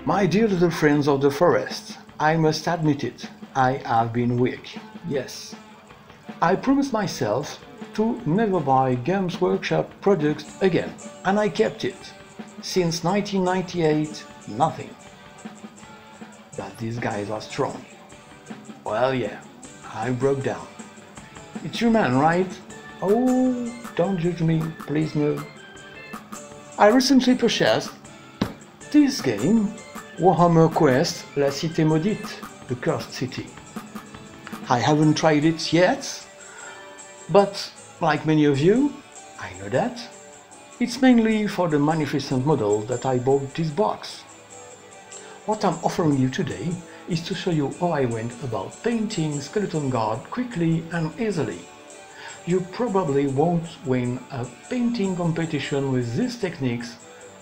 My dear little friends of the forest, I must admit it, I have been weak, yes. I promised myself to never buy Games Workshop products again, and I kept it. Since 1998, nothing. But these guys are strong. Well, yeah, I broke down. It's your man, right? Oh, don't judge me, please no. I recently purchased this game, Warhammerquest La Cité Maudite, the Cursed City. I haven't tried it yet, but like many of you, I know that, it's mainly for the magnificent model that I bought this box. What I'm offering you today is to show you how I went about painting Skeleton Guard quickly and easily. You probably won't win a painting competition with these techniques,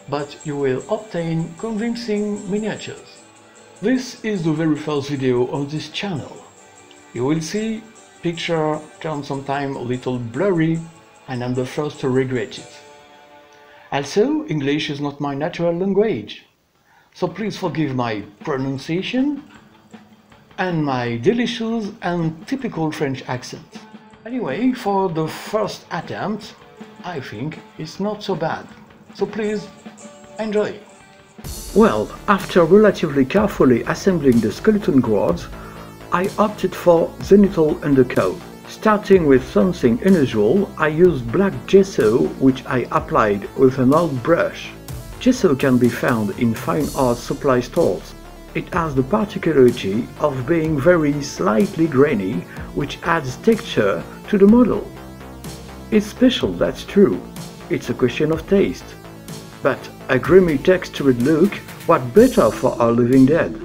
but you will obtain convincing miniatures. This is the very first video on this channel. You will see picture turn sometimes a little blurry, and I'm the first to regret it. Also, English is not my natural language, so please forgive my pronunciation and my delicious and typical French accent. Anyway, for the first attempt, I think it's not so bad. So please, enjoy! Well, after relatively carefully assembling the skeleton guards, I opted for zenithal undercoat. Starting with something unusual, I used black gesso, which I applied with an old brush. Gesso can be found in fine art supply stores. It has the particularity of being very slightly grainy, which adds texture to the model. It's special, that's true. It's a question of taste. But a grimy textured look, what better for our living dead?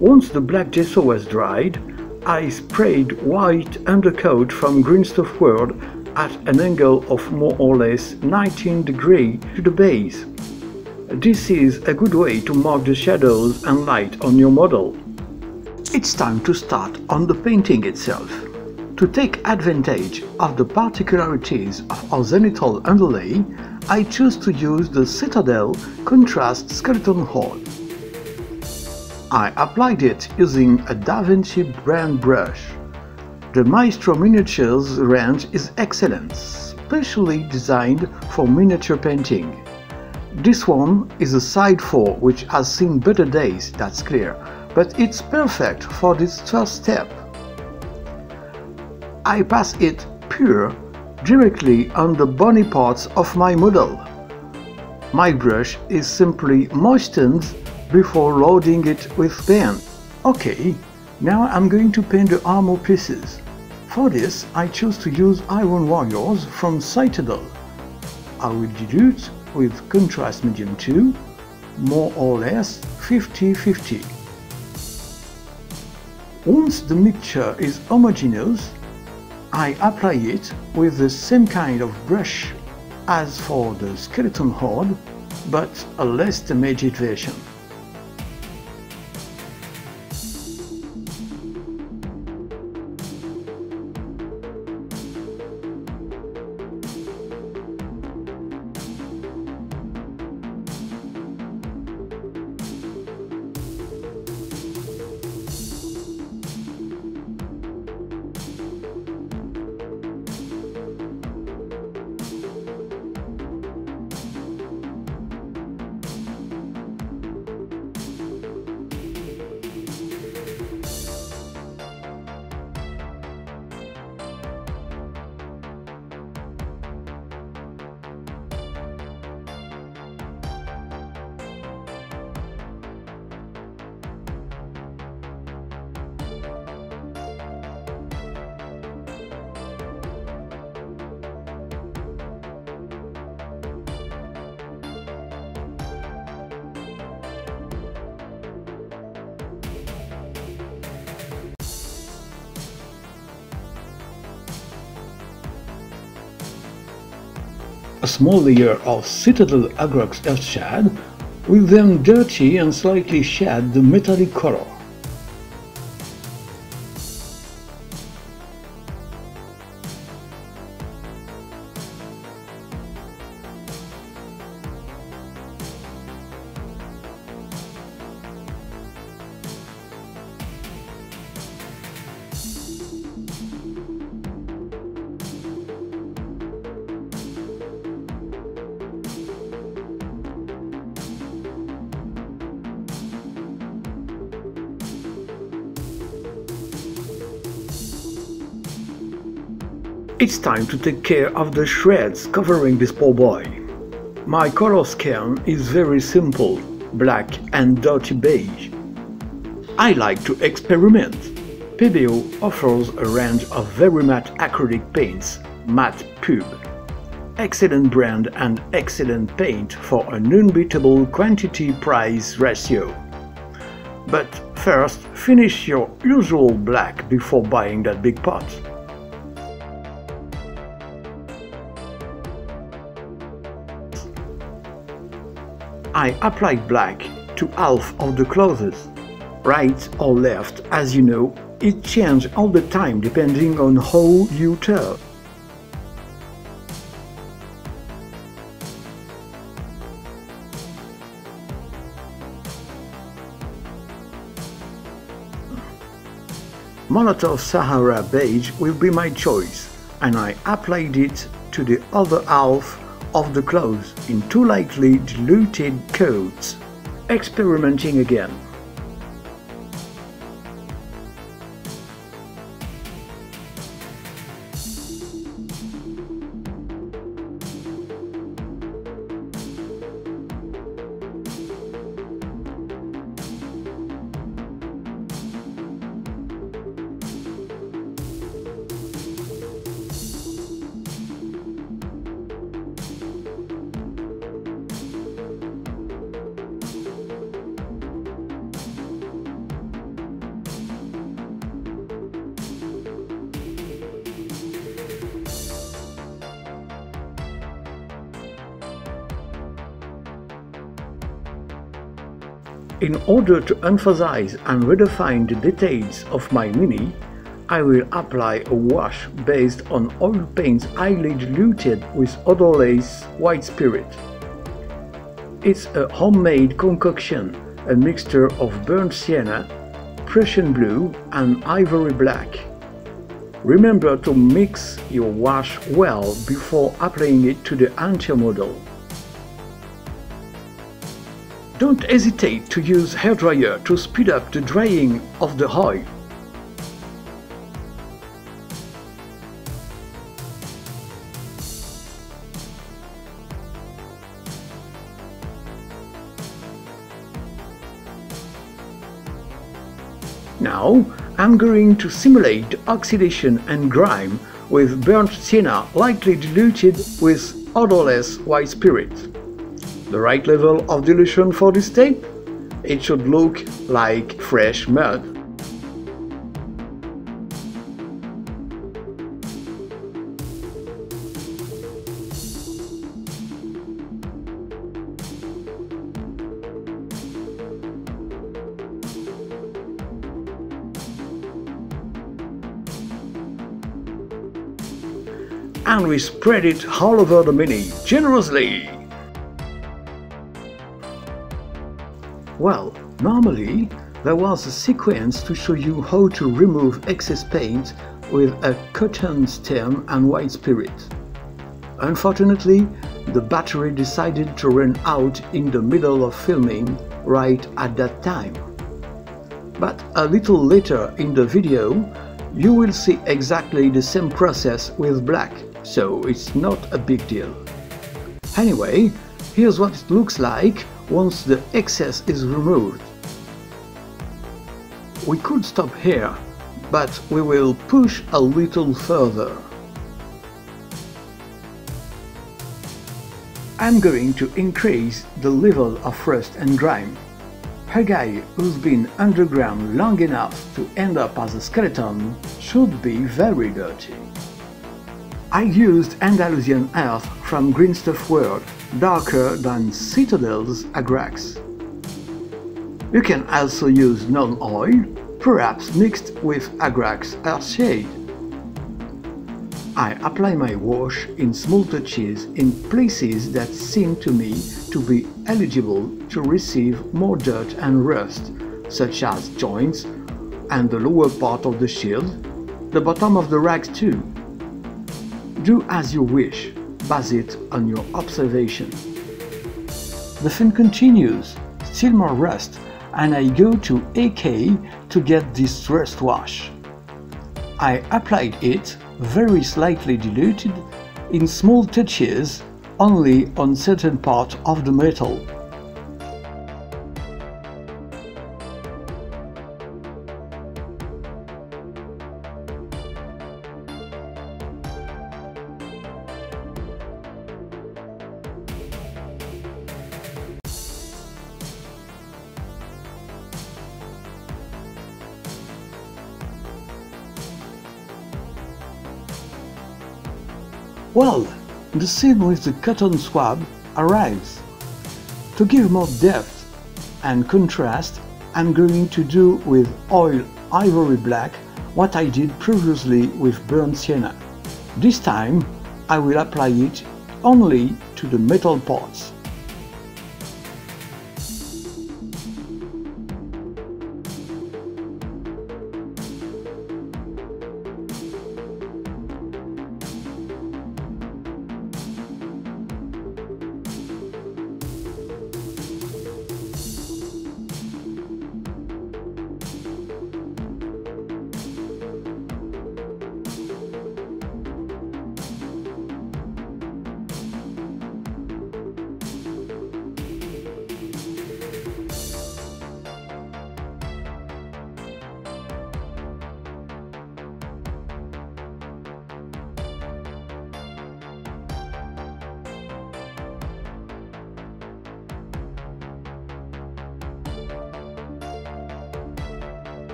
Once the black gesso was dried, I sprayed white undercoat from Greenstuff World at an angle of more or less 19 degrees to the base. This is a good way to mark the shadows and light on your model. It's time to start on the painting itself. To take advantage of the particularities of our zenithal underlay, I choose to use the Citadel Contrast Skeleton Horde. I applied it using a Da Vinci brand brush. The Maestro Miniatures range is excellent, specially designed for miniature painting. This one is a Side 4 which has seen better days, that's clear, but it's perfect for this first step. I pass it pure directly on the bony parts of my model. My brush is simply moistened before loading it with paint. Okay, now I'm going to paint the armor pieces. For this, I choose to use Iron Warriors from Citadel. I will dilute with contrast medium 2, more or less 50-50. Once the mixture is homogeneous, I apply it with the same kind of brush as for the Skeleton Horde, but a less damaged version. A small layer of Citadel Agrox Earthshade will then dirty and slightly shade the metallic color. It's time to take care of the shreds covering this poor boy. My color scheme is very simple, black and dirty beige. I like to experiment. PBO offers a range of very matte acrylic paints, matte pub. Excellent brand and excellent paint for an unbeatable quantity-price ratio. But first, finish your usual black before buying that big pot. I applied black to half of the clothes. Right or left, as you know, it changes all the time depending on how you turn. Molotov Sahara beige will be my choice, and I applied it to the other half of the clothes in 2 lightly diluted coats. Experimenting again. In order to emphasize and redefine the details of my mini, I will apply a wash based on oil paints highly diluted with odorless white spirit. It's a homemade concoction, a mixture of burnt sienna, Prussian blue and ivory black. Remember to mix your wash well before applying it to the entire model. Don't hesitate to use hairdryer to speed up the drying of the oil. Now I'm going to simulate the oxidation and grime with burnt sienna lightly diluted with odorless white spirit. The right level of dilution for this tape? It should look like fresh mud. And we spread it all over the mini generously. Well, normally there was a sequence to show you how to remove excess paint with a cotton stem and white spirit. Unfortunately, the battery decided to run out in the middle of filming right at that time. But a little later in the video, you will see exactly the same process with black, so it's not a big deal. Anyway, here's what it looks like once the excess is removed. We could stop here, but we will push a little further. I'm going to increase the level of rust and grime. A guy who's been underground long enough to end up as a skeleton should be very dirty. I used Andalusian earth from Green Stuff World, darker than Citadel's Agrax. You can also use non-oil, perhaps mixed with Agrax Earthshade. I apply my wash in small touches in places that seem to me to be eligible to receive more dirt and rust, such as joints and the lower part of the shield, the bottom of the rags too. Do as you wish, base it on your observation. The fun continues, still more rust, and I go to AK to get this rust wash. I applied it very slightly diluted, in small touches, only on certain parts of the metal. Well, the scene with the cotton swab arrives. To give more depth and contrast, I'm going to do with oil ivory black what I did previously with burnt sienna. This time, I will apply it only to the metal parts.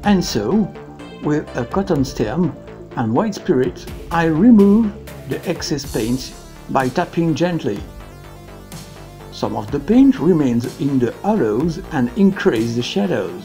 And so, with a cotton stem and white spirit, I remove the excess paint by tapping gently. Some of the paint remains in the hollows and increases the shadows.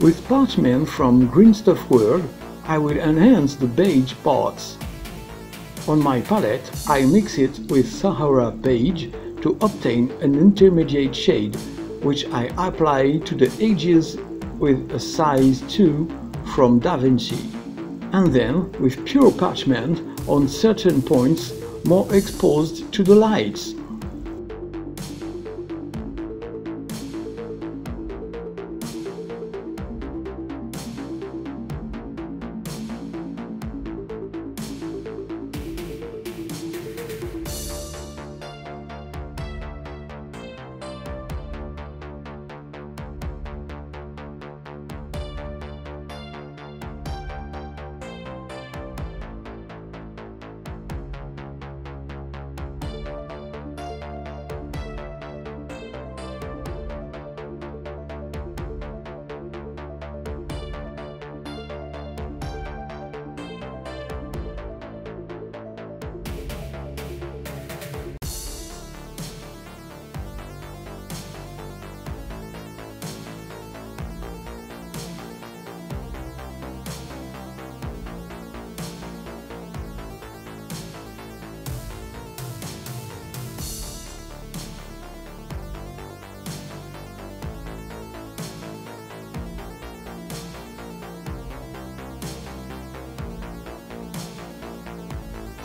With parchment from Green Stuff World, I will enhance the beige parts. On my palette, I mix it with Sahara beige to obtain an intermediate shade, which I apply to the edges with a size 2 from Da Vinci, and then with pure parchment on certain points more exposed to the lights.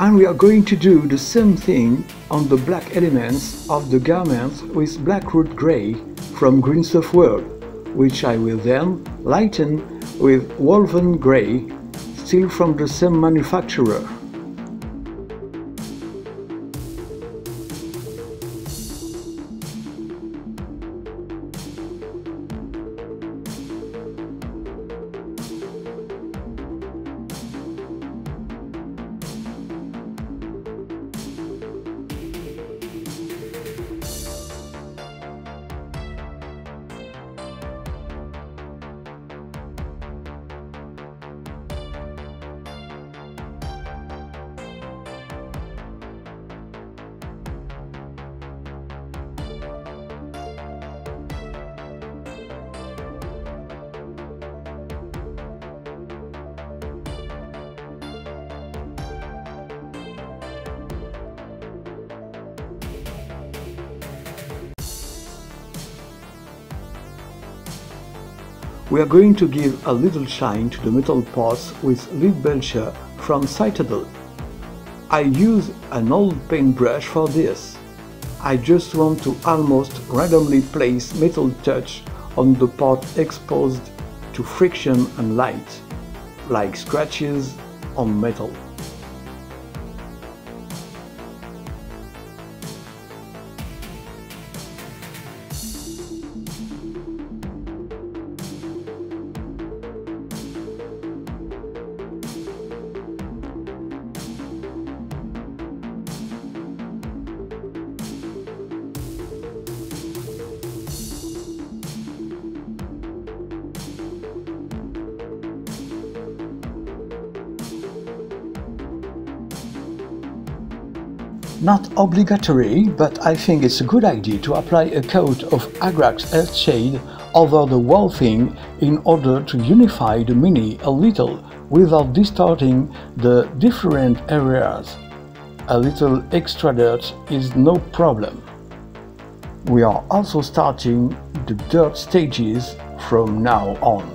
And we are going to do the same thing on the black elements of the garments with Blackroot Grey from Green Stuff World, which I will then lighten with Woven Grey, still from the same manufacturer. We are going to give a little shine to the metal parts with lead belcher from Citadel. I use an old paintbrush for this. I just want to almost randomly place metal touch on the part exposed to friction and light, like scratches on metal. Not obligatory, but I think it's a good idea to apply a coat of Agrax Earthshade over the whole thing in order to unify the Mini a little without distorting the different areas. A little extra dirt is no problem. We are also starting the dirt stages from now on.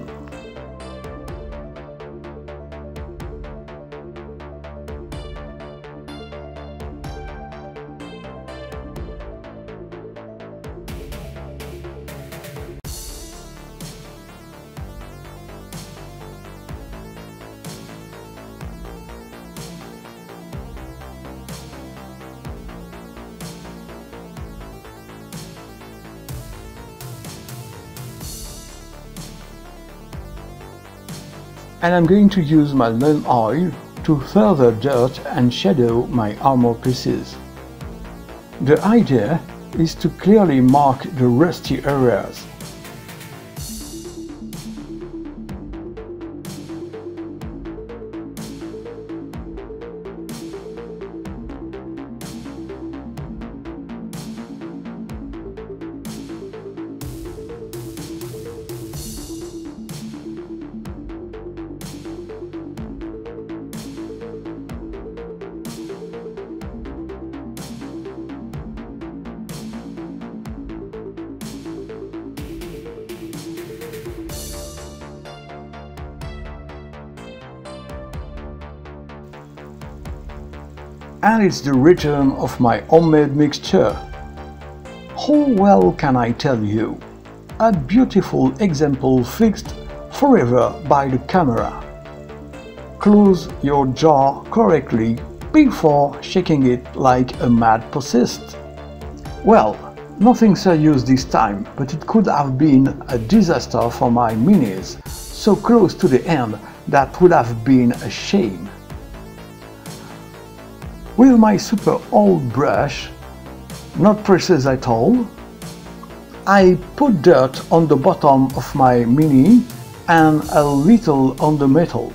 And I'm going to use my Lime oil to further dirt and shadow my armor pieces. The idea is to clearly mark the rusty areas. And it's the return of my homemade mixture. How well can I tell you? A beautiful example fixed forever by the camera. Close your jar correctly before shaking it like a mad possessed. Well, nothing serious this time, but it could have been a disaster for my minis, so close to the end that would have been a shame. With my super old brush, not precise at all, I put dirt on the bottom of my Mini and a little on the metal.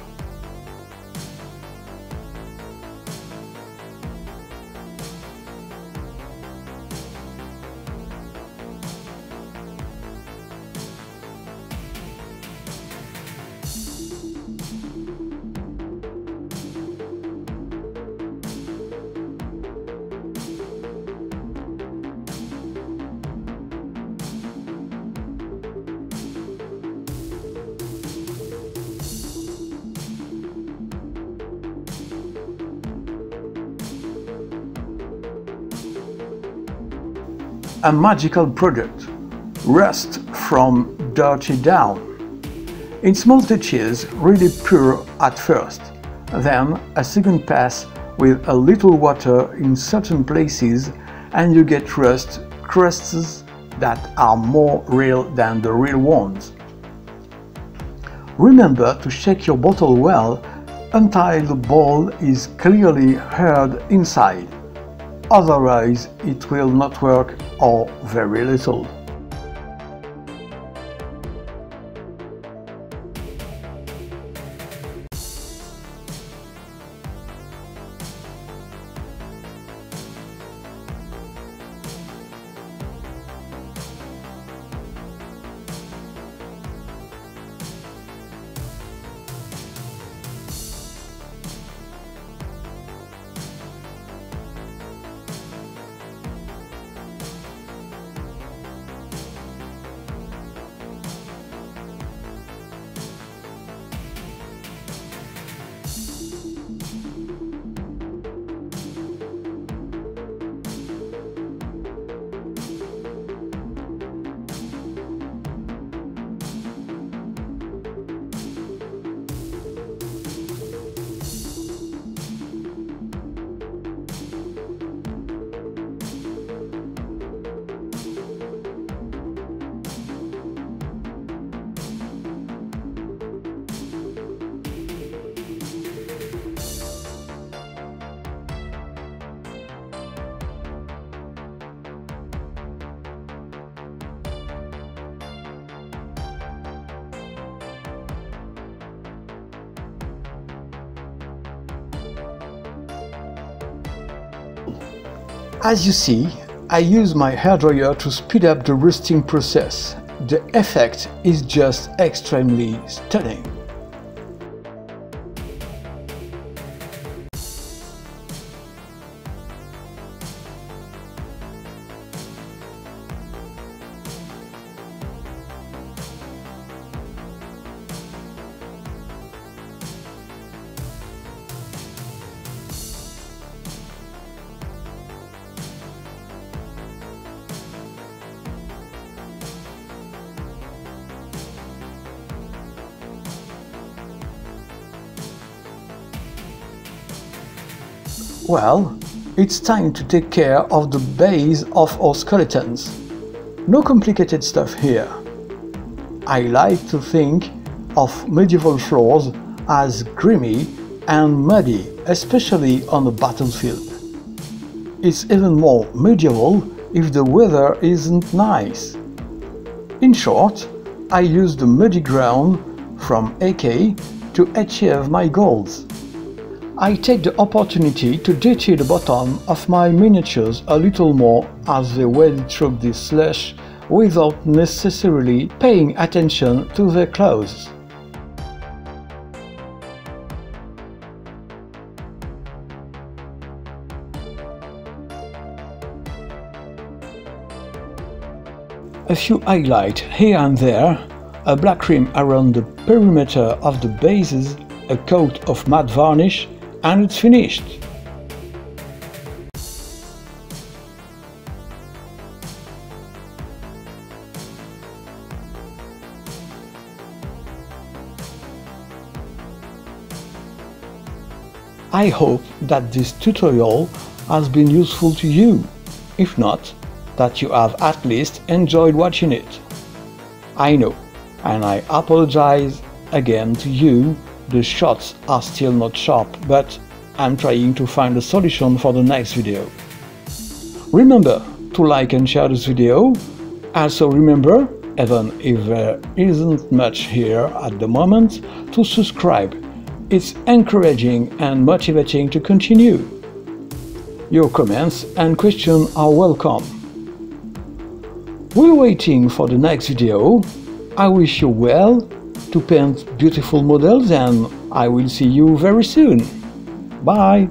A magical product, rust from dirty down. In small touches, really pure at first, then a second pass with a little water in certain places and you get crusts that are more real than the real ones. Remember to shake your bottle well until the ball is clearly hard inside. Otherwise, it will not work or very little. As you see, I use my hairdryer to speed up the roasting process. The effect is just extremely stunning. Well, it's time to take care of the base of our skeletons. No complicated stuff here. I like to think of medieval floors as grimy and muddy, especially on a battlefield. It's even more medieval if the weather isn't nice. In short, I use the muddy ground from AK to achieve my goals. I take the opportunity to detail the bottom of my miniatures a little more as they wade through this slush without necessarily paying attention to their clothes. A few highlights here and there, a black rim around the perimeter of the bases, a coat of matte varnish, and it's finished. I hope that this tutorial has been useful to you. If not, that you have at least enjoyed watching it. I know, and I apologize again to you. The shots are still not sharp, but I'm trying to find a solution for the next video. Remember to like and share this video. Also remember, even if there isn't much here at the moment, to subscribe. It's encouraging and motivating to continue. Your comments and questions are welcome. While waiting for the next video, I wish you well to paint beautiful models, and I will see you very soon. Bye!